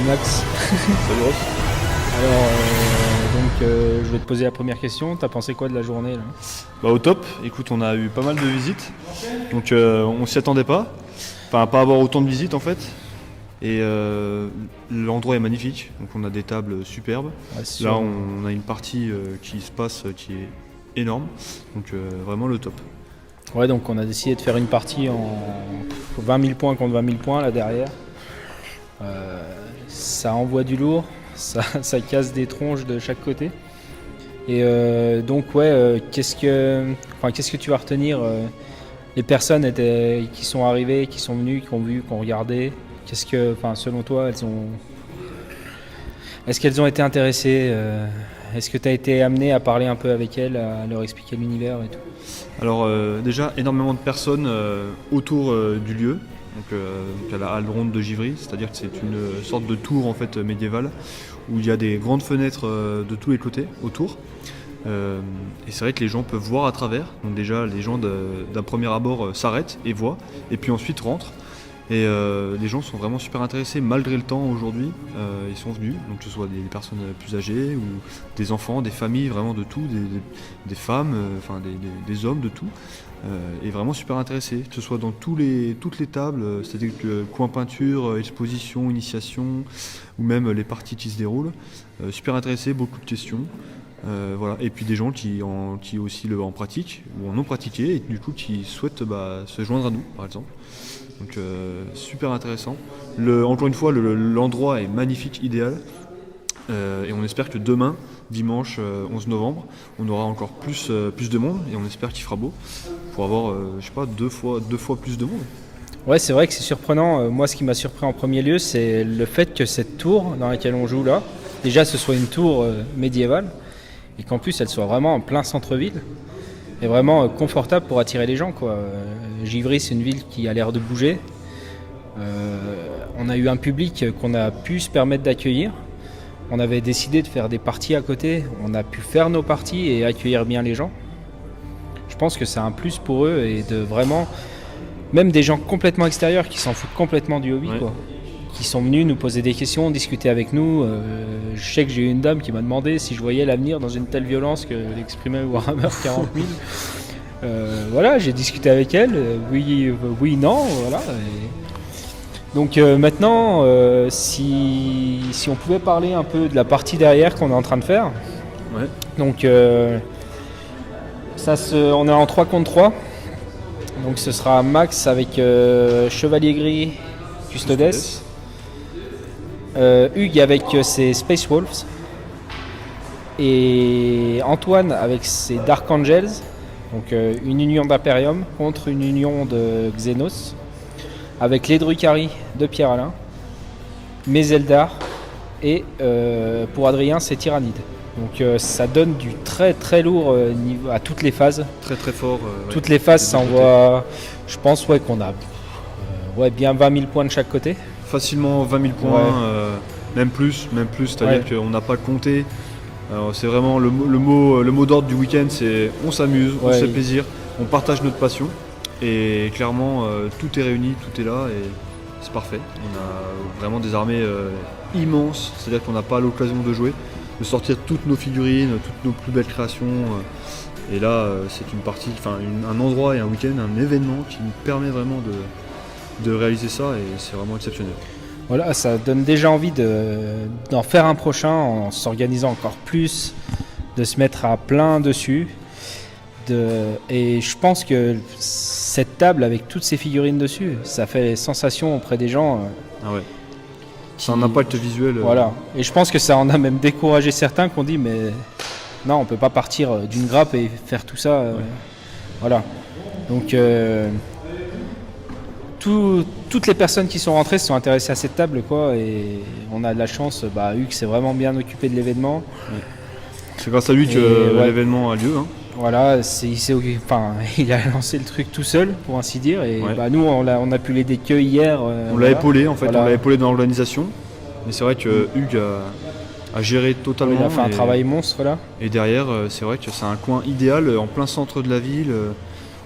Max. Salut Ross. Alors, je vais te poser la première question. T'as pensé quoi de la journée là? Au top, écoute, on a eu pas mal de visites, donc on s'y attendait pas, enfin pas avoir autant de visites en fait, et l'endroit est magnifique, donc on a des tables superbes. Ouais, là on a une partie qui se passe qui est énorme, donc vraiment le top. Ouais, donc on a décidé de faire une partie en 20 000 points contre 20 000 points là derrière. Ça envoie du lourd, ça casse des tronches de chaque côté. Et donc qu'est-ce que tu vas retenir les personnes qui sont arrivées, qui sont venues, qui ont vu, qui ont regardé, selon toi, est-ce qu'elles ont été intéressées, est-ce que tu as été amené à parler un peu avec elles, à leur expliquer l'univers et tout? Alors déjà énormément de personnes autour du lieu, donc à la halle ronde de Givry, c'est-à-dire que c'est une sorte de tour en fait médiévale où il y a des grandes fenêtres de tous les côtés autour. Et c'est vrai que les gens peuvent voir à travers, donc déjà les gens d'un premier abord s'arrêtent et voient, et puis ensuite rentrent. Et les gens sont vraiment super intéressés malgré le temps aujourd'hui, ils sont venus, donc que ce soit des personnes plus âgées ou des enfants, des familles, vraiment de tout, des femmes, des hommes, de tout, et vraiment super intéressés, que ce soit dans toutes les tables, c'est-à-dire que coin peinture, exposition, initiation, ou même les parties qui se déroulent, super intéressés, beaucoup de questions. Voilà. Et puis des gens qui aussi en pratiquent ou en ont pratiqué et du coup qui souhaitent se joindre à nous par exemple. Donc super intéressant. Encore une fois l'endroit est magnifique, idéal, et on espère que demain, dimanche 11 novembre, on aura encore plus de monde et on espère qu'il fera beau pour avoir deux fois plus de monde. Ouais, c'est vrai que c'est surprenant. Moi, ce qui m'a surpris en premier lieu, c'est le fait que cette tour dans laquelle on joue là, déjà ce soit une tour médiévale, et qu'en plus elle soit vraiment en plein centre-ville et vraiment confortable pour attirer les gens, quoi. Givry, c'est une ville qui a l'air de bouger. On a eu un public qu'on a pu se permettre d'accueillir. On avait décidé de faire des parties à côté, on a pu faire nos parties et accueillir bien les gens. Je pense que c'est un plus pour eux, et de vraiment, même des gens complètement extérieurs qui s'en foutent complètement du hobby, ouais. Quoi. Qui sont venus nous poser des questions, discuter avec nous. Je sais que j'ai eu une dame qui m'a demandé si je voyais l'avenir dans une telle violence que l'exprimait Warhammer 40 000. Voilà, j'ai discuté avec elle. Oui, non, voilà. Et donc maintenant, si on pouvait parler un peu de la partie derrière qu'on est en train de faire. Ouais. Donc on est en 3 contre 3. Donc ce sera Max avec Chevalier Gris, Custodes. Hugues avec ses Space Wolves, et Antoine avec ses Dark Angels, donc une union d'Imperium contre une union de Xenos, avec les Drukhari de Pierre-Alain, mes Eldar, et pour Adrien c'est Tyrannide. Donc ça donne du très très lourd niveau à toutes les phases. Très très fort. Toutes les phases, ça envoie, je pense qu'on a bien 20 000 points de chaque côté. Facilement 20 000 points, même plus, c'est-à-dire qu'on n'a pas compté. Alors, c'est vraiment le mot d'ordre du week-end, c'est on s'amuse, on se fait plaisir, on partage notre passion, et clairement tout est réuni, tout est là, et c'est parfait. On a vraiment des armées immenses, c'est-à-dire qu'on n'a pas l'occasion de jouer, de sortir toutes nos figurines, toutes nos plus belles créations, et là c'est une partie, un endroit et un week-end, un événement qui nous permet vraiment de réaliser ça, et c'est vraiment exceptionnel. Voilà, ça donne déjà envie d'en faire un prochain en s'organisant encore plus, de se mettre à plein dessus. Et je pense que cette table avec toutes ces figurines dessus, ça fait sensation auprès des gens. Ah ouais. C'est un impact visuel. Voilà. Et je pense que ça en a même découragé certains qui ont dit mais non, on peut pas partir d'une grappe et faire tout ça. Voilà. Donc toutes les personnes qui sont rentrées se sont intéressées à cette table, quoi, et on a de la chance. Hugues s'est vraiment bien occupé de l'événement. Ouais. C'est grâce à lui que l'événement a lieu. Hein. Voilà, il a lancé le truc tout seul, pour ainsi dire, et nous on a pu l'aider que hier. On l'a épaulé en fait, on l'a épaulé dans l'organisation, mais c'est vrai que Hugues a géré totalement. Il a fait un travail monstre là. Et derrière, c'est vrai que c'est un coin idéal en plein centre de la ville.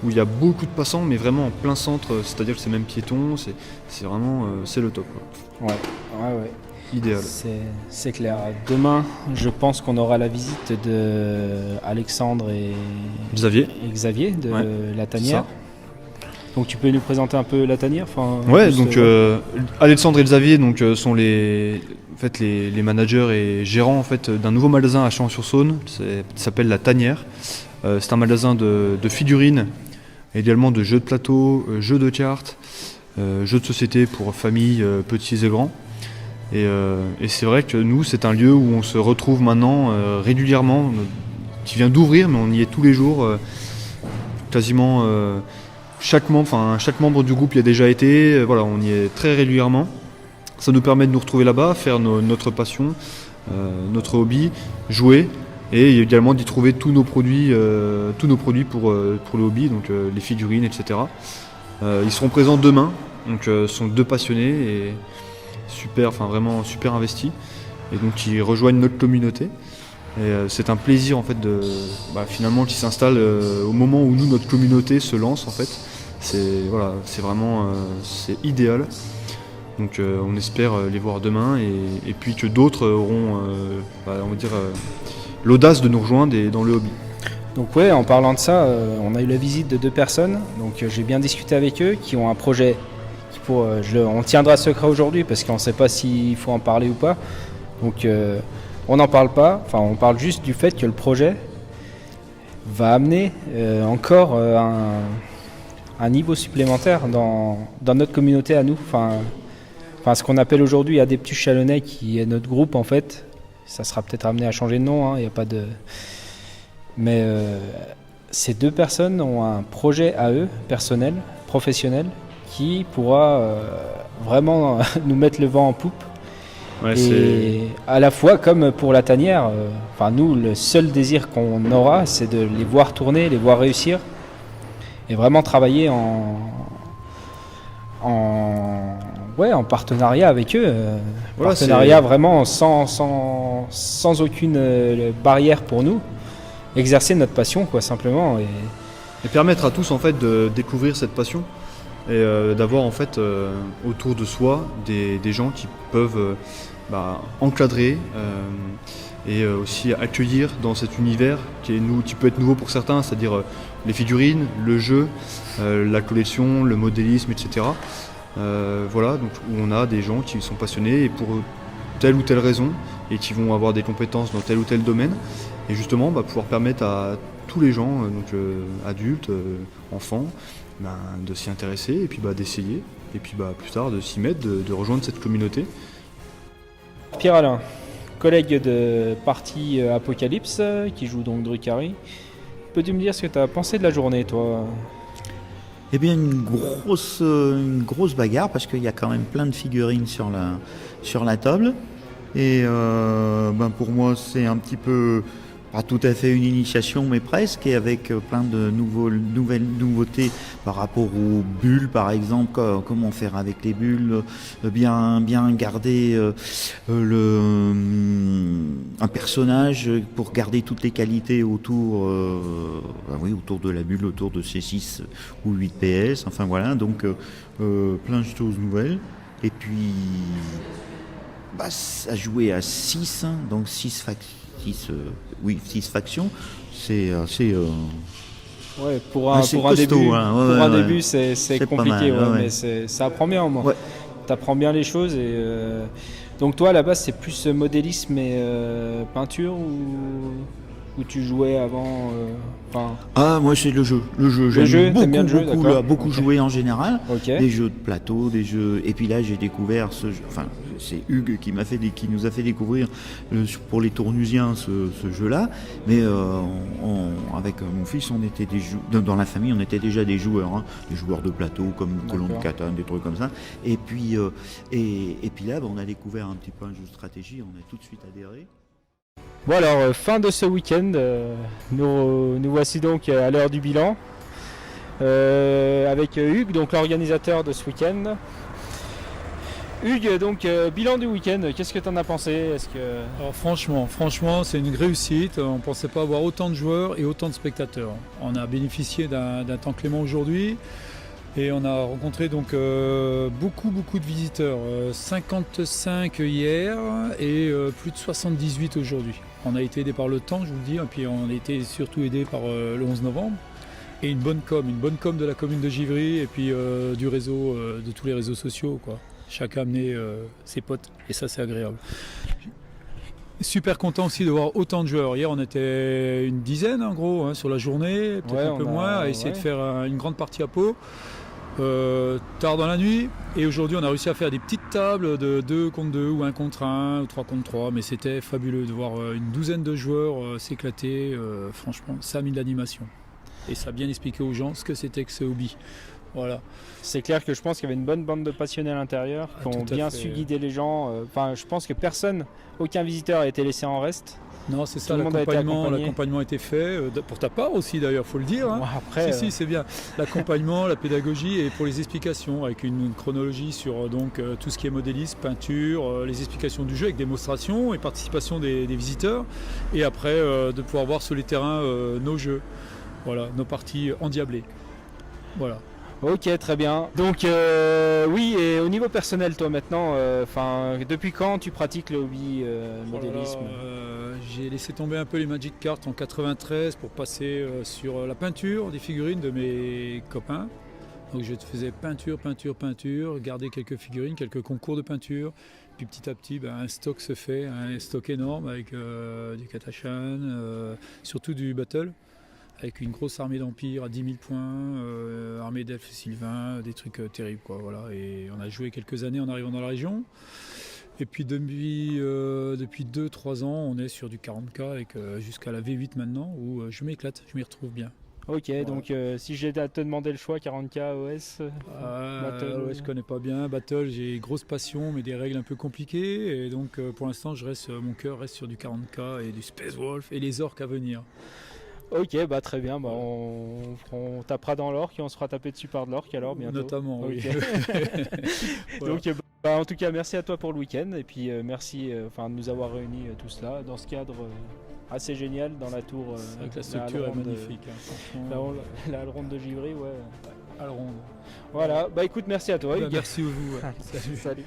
Où il y a beaucoup de passants, mais vraiment en plein centre, c'est-à-dire que c'est même piéton, c'est vraiment c'est le top. Quoi. Ouais. idéal. C'est clair. Demain, je pense qu'on aura la visite de Alexandre et Xavier de la tanière. Donc tu peux nous présenter un peu la tanière, Alexandre et Xavier sont les managers et gérants d'un nouveau magasin à Chalon-sur-Saône. Ça s'appelle la Tanière. C'est un magasin de figurines, également de jeux de plateau, jeux de cartes, jeux de société pour familles, petits et grands. Et c'est vrai que nous, c'est un lieu où on se retrouve maintenant régulièrement, qui vient d'ouvrir, mais on y est tous les jours, quasiment chaque membre du groupe y a déjà été, on y est très régulièrement. Ça nous permet de nous retrouver là-bas, faire notre passion, notre hobby, jouer, et également d'y trouver tous nos produits pour le hobby, donc les figurines, etc. Ils seront présents demain, donc ce sont 2 passionnés et vraiment super investis, et donc ils rejoignent notre communauté. Et c'est un plaisir finalement qui s'installe au moment où notre communauté se lance C'est vraiment c'est idéal. Donc on espère les voir demain et puis que d'autres auront l'audace de nous rejoindre dans le hobby. Donc en parlant de ça, on a eu la visite de 2 personnes. Donc j'ai bien discuté avec eux qui ont un projet on tiendra secret aujourd'hui parce qu'on ne sait pas s'il faut en parler ou pas. Donc on n'en parle pas, on parle juste du fait que le projet va amener encore un niveau supplémentaire dans notre communauté à nous. Ce qu'on appelle aujourd'hui Adeptus Chalonnais, qui est notre groupe ça sera peut-être amené à changer de nom, il n'y a pas de... Mais ces 2 personnes ont un projet à eux, personnel, professionnel, qui pourra vraiment nous mettre le vent en poupe. À la fois, comme pour la tanière, nous, le seul désir qu'on aura, c'est de les voir tourner, les voir réussir, et vraiment travailler en partenariat avec eux. Vraiment sans aucune barrière pour nous. Exercer notre passion, simplement. Et permettre à tous, de découvrir cette passion. Et d'avoir autour de soi des gens qui peuvent encadrer et aussi accueillir dans cet univers qui peut être nouveau pour certains, c'est-à-dire les figurines, le jeu, la collection, le modélisme, etc. Donc où on a des gens qui sont passionnés et pour telle ou telle raison et qui vont avoir des compétences dans tel ou tel domaine, et justement pouvoir permettre à tous les gens, adultes, enfants, de s'y intéresser et puis d'essayer et puis plus tard de s'y mettre, de rejoindre cette communauté. Pierre-Alain, collègue de partie Apocalypse, qui joue donc Drukhari, peux-tu me dire ce que tu as pensé de la journée, toi ? Eh bien, une grosse bagarre, parce qu'il y a quand même plein de figurines sur la table, et pour moi c'est un petit peu... Pas tout à fait une initiation, mais presque, et avec plein de nouvelles nouveautés par rapport aux bulles, par exemple, comment faire avec les bulles, bien garder un personnage pour garder toutes les qualités autour de la bulle, autour de ces 6 ou 8 PS, donc plein de choses nouvelles. Et puis, ça jouait à 6, donc 6 factions, c'est assez... pour un début, c'est compliqué, mais ça apprend bien au moins. Tu apprends bien les choses. Et donc toi, à la base, c'est plus modélisme et peinture ou tu jouais avant moi c'est le jeu. J'aime beaucoup jouer en général. Des jeux de plateau, des jeux... Et puis là, j'ai découvert ce jeu... c'est Hugues qui nous a fait découvrir pour les Tournusiens ce jeu-là. Mais avec mon fils, on était dans la famille, on était déjà des joueurs, des joueurs de plateau comme Colon de Catane, des trucs comme ça. Et puis là, on a découvert un petit peu un jeu de stratégie, on a tout de suite adhéré. Bon alors, fin de ce week-end, nous voici donc à l'heure du bilan, avec Hugues, donc l'organisateur de ce week-end. Hugues, donc bilan du week-end, qu'est-ce que tu en as pensé ? Alors, franchement, c'est une réussite. On ne pensait pas avoir autant de joueurs et autant de spectateurs. On a bénéficié d'un temps clément aujourd'hui. Et on a rencontré donc beaucoup de visiteurs, 55 hier et plus de 78 aujourd'hui. On a été aidé par le temps, je vous le dis, et puis on a été surtout aidé par le 11 novembre. Et une bonne com de la commune de Givry et puis du réseau, de tous les réseaux sociaux, quoi. Chacun a amené ses potes et ça c'est agréable. Super content aussi de voir autant de joueurs. Hier on était une dizaine en gros sur la journée, peut-être un peu moins, à essayer de faire une grande partie à Pau. Tard dans la nuit, et aujourd'hui on a réussi à faire des petites tables de 2 contre 2 ou 1 contre 1 ou 3 contre 3, mais c'était fabuleux de voir une douzaine de joueurs s'éclater. Franchement ça a mis de l'animation et ça a bien expliqué aux gens ce que c'était que ce hobby. Voilà. C'est clair que je pense qu'il y avait une bonne bande de passionnés à l'intérieur qui ont bien su guider les gens. Enfin, je pense que aucun visiteur a été laissé en reste. Non, c'est ça, l'accompagnement a été fait, pour ta part aussi d'ailleurs, faut le dire. Hein. Ouais, après, si, c'est bien. L'accompagnement, la pédagogie et pour les explications, avec une chronologie sur tout ce qui est modélisme, peinture, les explications du jeu avec démonstration et participation des visiteurs. Et après, de pouvoir voir sur les terrains nos jeux, voilà, nos parties endiablées. Voilà. Ok, très bien. Donc oui, et au niveau personnel, toi maintenant, depuis quand tu pratiques le hobby modélisme? J'ai laissé tomber un peu les Magic Cards en 93 pour passer sur la peinture des figurines de mes copains. Donc je faisais peinture, garder quelques figurines, quelques concours de peinture. Puis petit à petit, un stock se fait, un stock énorme avec du Katashan, surtout du Battle. Avec une grosse armée d'Empire à 10 000 points, armée d'elfes Sylvains, des trucs terribles, quoi, voilà. Et on a joué quelques années en arrivant dans la région. Et puis depuis 2-3 ans, on est sur du 40K avec jusqu'à la V8 maintenant, où je m'éclate, je m'y retrouve bien. Ok, voilà. Donc si j'étais à te demander le choix, 40K, OS, Battle OS je connais pas bien, Battle j'ai grosse passion mais des règles un peu compliquées. Et donc pour l'instant mon cœur reste sur du 40K et du Space Wolf et les orques à venir. Ok, très bien, on tapera dans l'orque et on se fera taper dessus par de l'orque alors bientôt. Notamment, oui. Voilà. Donc en tout cas merci à toi pour le week-end et puis merci de nous avoir réunis tout cela dans ce cadre assez génial dans la tour. C'est vrai que la structure est magnifique. La ronde de Givry, ouais. À la ronde. Voilà, écoute, merci à toi. Merci à vous. Salut.